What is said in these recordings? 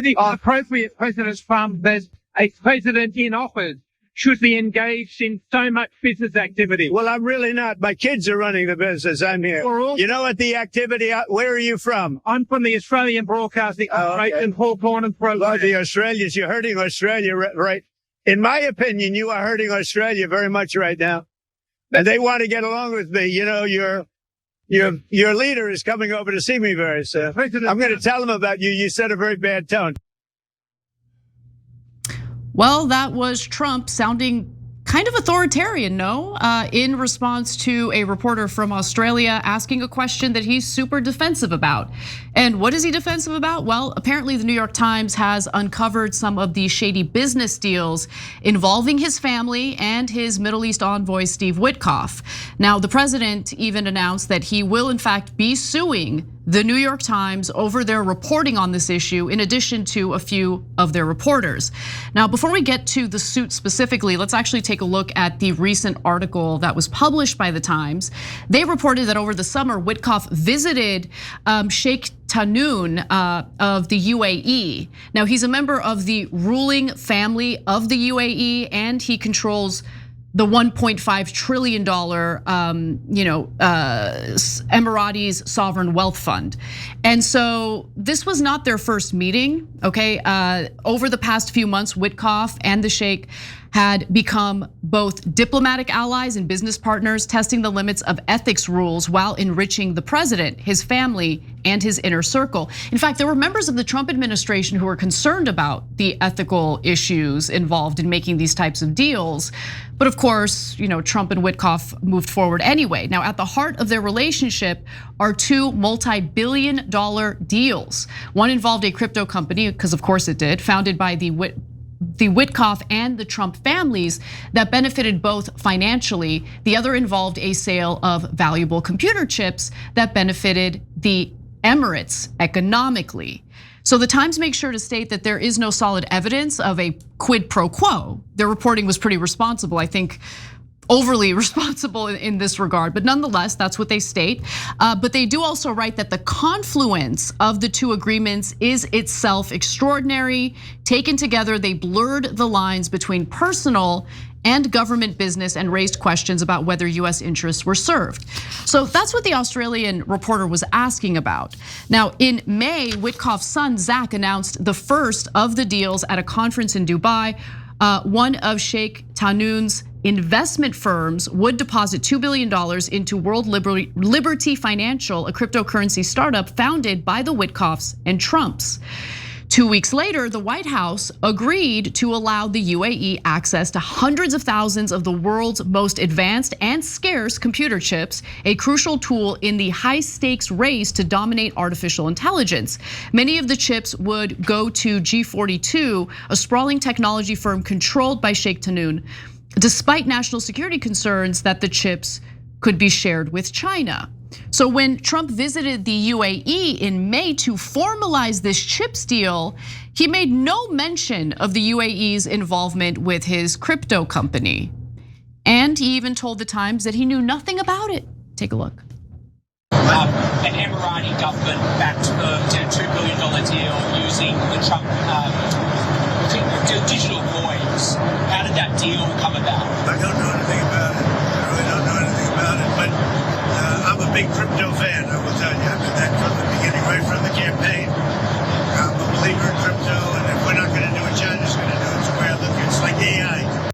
the appropriate President Trump that a president in office should be engaged in so much business activity. Well, I'm really not. My kids are running the business. I'm here. You know what the activity, where are you from? I'm from the Australian Broadcasting Corporation, Hawthorne and Program. Well, the Australians, you're hurting Australia, right? In my opinion, you are hurting Australia very much right now. And they want to get along with me. You know, your leader is coming over to see me very soon. I'm going to tell him about you. You set a very bad tone. Well, that was Trump sounding kind of authoritarian, no? In response to a reporter from Australia asking a question that he's super defensive about. And what is he defensive about? Well, apparently the New York Times has uncovered some of the shady business deals involving his family and his Middle East envoy, Steve Witkoff. Now, the president even announced that he will in fact be suing the New York Times over their reporting on this issue, in addition to a few of their reporters. Now, before we get to the suit specifically, let's actually take a look at the recent article that was published by the Times. They reported that over the summer, Witkoff visited Sheikh Tahnoon of the UAE. Now, he's a member of the ruling family of the UAE, and he controls the $1.5 trillion, Emiratis Sovereign Wealth Fund. And so this was not their first meeting, okay? Over the past few months, Witkoff and the Sheikh had become both diplomatic allies and business partners, testing the limits of ethics rules while enriching the president, his family, and his inner circle. In fact, there were members of the Trump administration who were concerned about the ethical issues involved in making these types of deals. But of course, Trump and Witkoff moved forward anyway. Now, at the heart of their relationship are two multi-billion-dollar deals. One involved a crypto company, because of course it did, founded by the Witkoff and the Trump families that benefited both financially. The other involved a sale of valuable computer chips that benefited the Emirates economically. So the Times makes sure to state that there is no solid evidence of a quid pro quo. Their reporting was pretty responsible, I think overly responsible in this regard, but nonetheless, that's what they state. But they do also write that the confluence of the two agreements is itself extraordinary. Taken together, they blurred the lines between personal and government business and raised questions about whether US interests were served. So that's what the Australian reporter was asking about. Now, in May, Witkoff's son, Zach, announced the first of the deals at a conference in Dubai. One of Sheikh Tahnoon's investment firms would deposit $2 billion into World Liberty Financial, a cryptocurrency startup founded by the Witkoffs and Trumps. 2 weeks later, the White House agreed to allow the UAE access to hundreds of thousands of the world's most advanced and scarce computer chips, a crucial tool in the high-stakes race to dominate artificial intelligence. Many of the chips would go to G42, a sprawling technology firm controlled by Sheikh Tahnoon, despite national security concerns that the chips could be shared with China. So when Trump visited the UAE in May to formalize this chips deal, he made no mention of the UAE's involvement with his crypto company. And he even told the Times that he knew nothing about it. Take a look. An Emirati government backed a $2 billion deal using the Trump digital coins. How did that deal come about? I don't know anything about it. I really don't know anything about it, but I'm a big crypto fan, I will tell you. I've been that from the beginning, right from the campaign. I'm a believer in crypto, and if we're not going to do it, China's going to do it. So we're looking, it's like AI.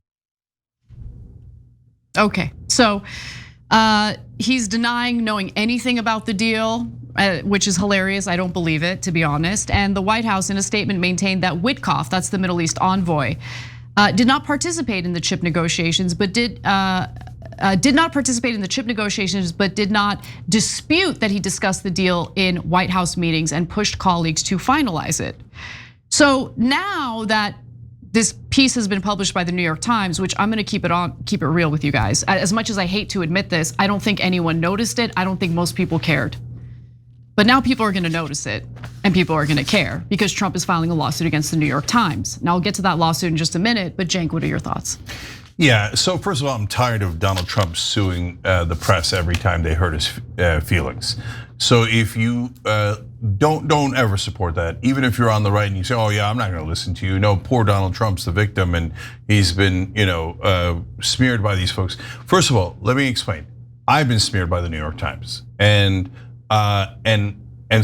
Okay, so he's denying knowing anything about the deal, which is hilarious. I don't believe it, to be honest. And the White House, in a statement, maintained that Witkoff, that's the Middle East envoy, did not participate in the chip negotiations, but did not participate in the chip negotiations, but did not dispute that he discussed the deal in White House meetings and pushed colleagues to finalize it. So now that this piece has been published by the New York Times, which I'm gonna keep it real with you guys. As much as I hate to admit this, I don't think anyone noticed it. I don't think most people cared. But now people are gonna notice it and people are gonna care because Trump is filing a lawsuit against the New York Times. Now I'll get to that lawsuit in just a minute, but Cenk, what are your thoughts? Yeah, so first of all, I'm tired of Donald Trump suing the press every time they hurt his feelings. So if you don't ever support that. Even if you're on the right and you say, oh yeah, I'm not gonna listen to you. No, poor Donald Trump's the victim and he's been, smeared by these folks. First of all, let me explain. I've been smeared by the New York Times. And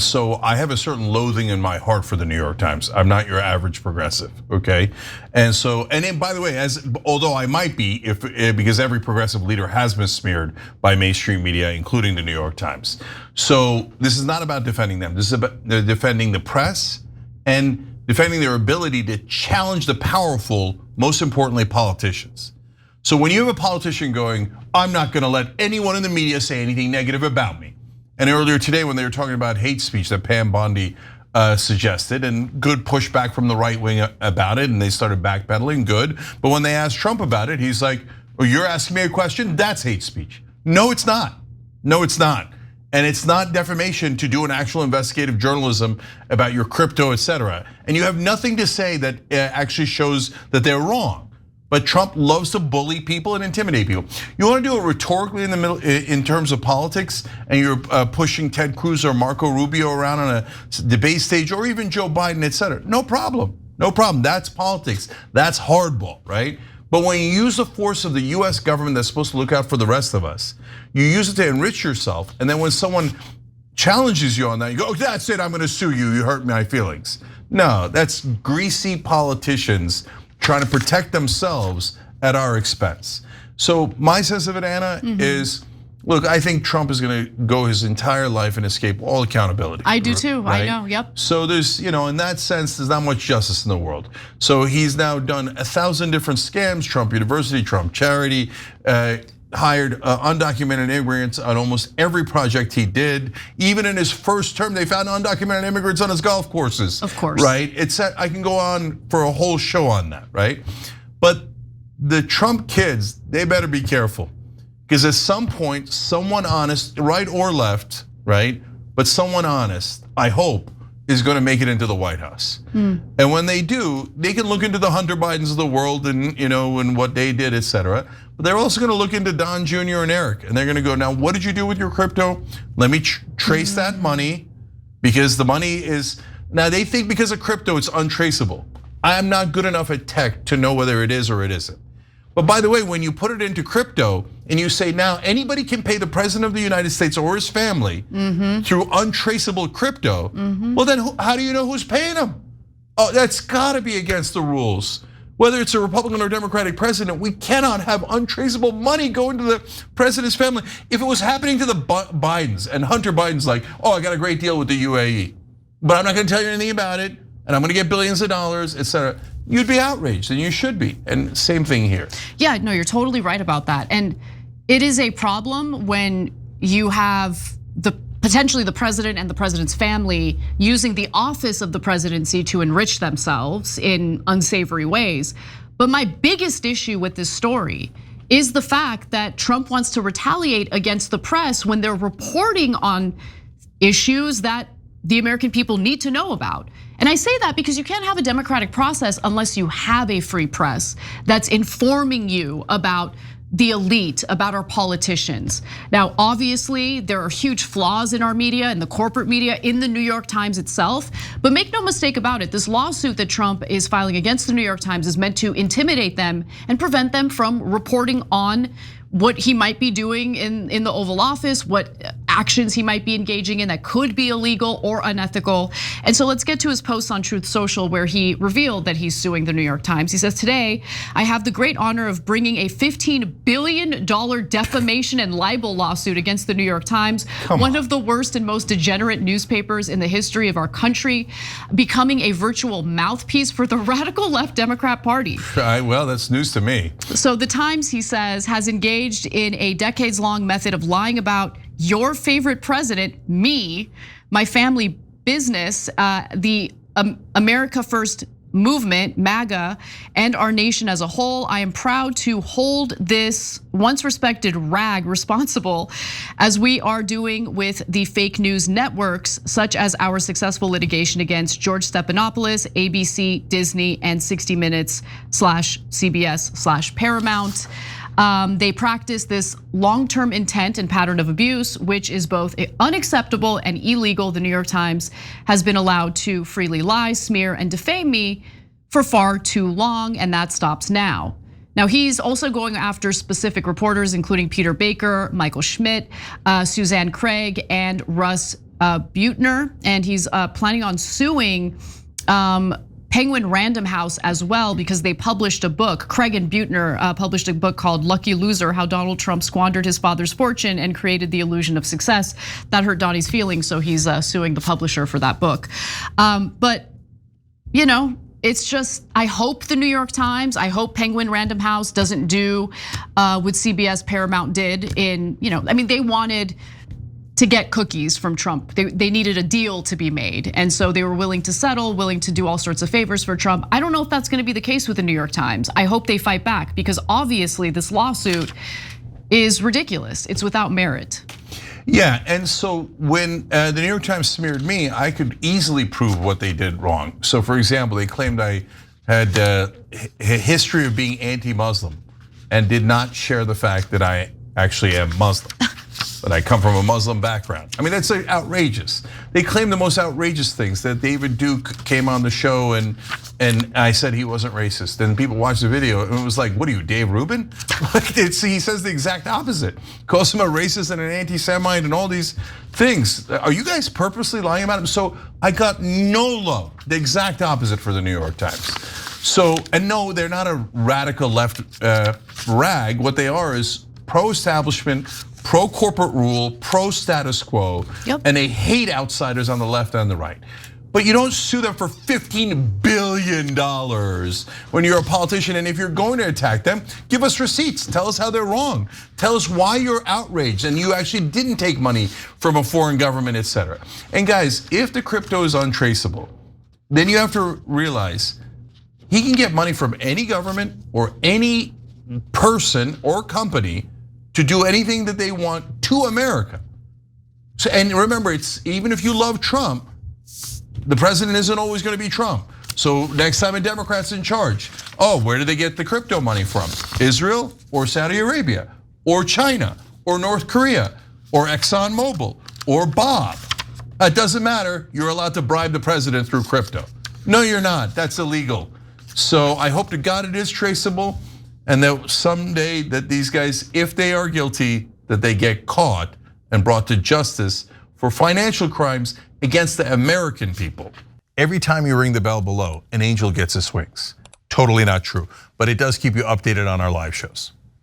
so I have a certain loathing in my heart for the New York Times. I'm not your average progressive, okay? And then by the way, although I might be, because every progressive leader has been smeared by mainstream media, including the New York Times. So this is not about defending them. This is about defending the press and defending their ability to challenge the powerful, most importantly, politicians. So when you have a politician going, I'm not gonna let anyone in the media say anything negative about me. And earlier today, when they were talking about hate speech that Pam Bondi suggested, and good pushback from the right wing about it, and they started backpedaling, good. But when they asked Trump about it, he's like, oh, you're asking me a question? That's hate speech. No, it's not. No, it's not. And it's not defamation to do an actual investigative journalism about your crypto, et cetera. And you have nothing to say that actually shows that they're wrong. But Trump loves to bully people and intimidate people. You want to do it rhetorically in the middle in terms of politics, and you're pushing Ted Cruz or Marco Rubio around on a debate stage, or even Joe Biden, et cetera. No problem, no problem. That's politics. That's hardball, right? But when you use the force of the US government that's supposed to look out for the rest of us, you use it to enrich yourself, and then when someone challenges you on that, you go, oh, that's it, I'm gonna sue you, you hurt my feelings. No, that's greasy politicians trying to protect themselves at our expense. So my sense of it, Anna, is, look, I think Trump is gonna go his entire life and escape all accountability. I do too, right? I know, yep. So there's, in that sense, there's not much justice in the world. So he's now done 1,000 different scams, Trump University, Trump Charity, hired undocumented immigrants on almost every project he did. Even in his first term, they found undocumented immigrants on his golf courses. Of course. Right, I can go on for a whole show on that, right? But the Trump kids, they better be careful. Because at some point, someone honest, right or left, right? But someone honest, I hope, is gonna make it into the White House. And when they do, they can look into the Hunter Bidens of the world and and what they did, et cetera. But they're also gonna look into Don Jr. and Eric, and they're gonna go, now what did you do with your crypto? Let me trace that money, because the money is, now they think because of crypto it's untraceable. I am not good enough at tech to know whether it is or it isn't. But by the way, when you put it into crypto and you say now anybody can pay the president of the United States or his family through untraceable crypto, well then how do you know who's paying them? Oh, that's gotta be against the rules. Whether it's a Republican or Democratic president, we cannot have untraceable money going to the president's family. If it was happening to the Bidens and Hunter Biden's like, oh, I got a great deal with the UAE, but I'm not gonna tell you anything about it, and I'm gonna get billions of dollars, et cetera. You'd be outraged, and you should be, and same thing here. Yeah, no, you're totally right about that. And it is a problem when you have potentially the president and the president's family using the office of the presidency to enrich themselves in unsavory ways. But my biggest issue with this story is the fact that Trump wants to retaliate against the press when they're reporting on issues that the American people need to know about. And I say that because you can't have a democratic process unless you have a free press that's informing you about the elite, about our politicians. Now, obviously, there are huge flaws in our media and the corporate media, in the New York Times itself. But make no mistake about it, this lawsuit that Trump is filing against the New York Times is meant to intimidate them and prevent them from reporting on what he might be doing in the Oval Office, what actions he might be engaging in that could be illegal or unethical. And so let's get to his post on Truth Social, where he revealed that he's suing the New York Times. He says, today, I have the great honor of bringing a $15 billion defamation and libel lawsuit against the New York Times, one of the worst and most degenerate newspapers in the history of our country, becoming a virtual mouthpiece for the radical left Democrat Party. Well, that's news to me. So the Times, he says, has engaged in a decades-long method of lying about your favorite president, me, my family business, the America First movement, MAGA, and our nation as a whole. I am proud to hold this once respected rag responsible, as we are doing with the fake news networks, such as our successful litigation against George Stephanopoulos, ABC, Disney, and 60 Minutes /CBS/Paramount. They practice this long-term intent and pattern of abuse, which is both unacceptable and illegal. The New York Times has been allowed to freely lie, smear, and defame me for far too long, and that stops now. Now, he's also going after specific reporters, including Peter Baker, Michael Schmidt, Suzanne Craig, and Russ Buettner, and he's planning on suing Penguin Random House as well, because they published a book. Craig and Buettner published a book called Lucky Loser: How Donald Trump Squandered His Father's Fortune and Created the Illusion of Success. That hurt Donnie's feelings, so he's suing the publisher for that book. But it's just, I hope the New York Times, I hope Penguin Random House doesn't do what CBS Paramount did in, they wanted to get cookies from Trump. They needed a deal to be made. And so they were willing to settle, willing to do all sorts of favors for Trump. I don't know if that's gonna be the case with the New York Times. I hope they fight back, because obviously this lawsuit is ridiculous. It's without merit. Yeah, and so when the New York Times smeared me, I could easily prove what they did wrong. So for example, they claimed I had a history of being anti-Muslim and did not share the fact that I actually am Muslim. That I come from a Muslim background. I mean, that's outrageous. They claim the most outrageous things, that David Duke came on the show and I said he wasn't racist. And people watched the video and it was like, what are you, Dave Rubin? He says the exact opposite. Calls him a racist and an anti-Semite and all these things. Are you guys purposely lying about him? So I got no love, the exact opposite for the New York Times. So, and no, they're not a radical left rag. What they are is pro-establishment, pro-corporate rule, pro-status quo, and they hate outsiders on the left and the right. But you don't sue them for $15 billion when you're a politician. And if you're going to attack them, give us receipts. Tell us how they're wrong. Tell us why you're outraged and you actually didn't take money from a foreign government, etc. And guys, if the crypto is untraceable, then you have to realize he can get money from any government or any person or company to do anything that they want to America. So, and remember, it's even if you love Trump, the president isn't always going to be Trump. So next time a Democrat's in charge, where do they get the crypto money from? Israel or Saudi Arabia or China or North Korea or ExxonMobil or Bob? It doesn't matter. You're allowed to bribe the president through crypto. No, you're not. That's illegal. So I hope to God it is traceable. And that someday that these guys, if they are guilty, that they get caught and brought to justice for financial crimes against the American people. Every time you ring the bell below, an angel gets his wings. Totally not true, but it does keep you updated on our live shows.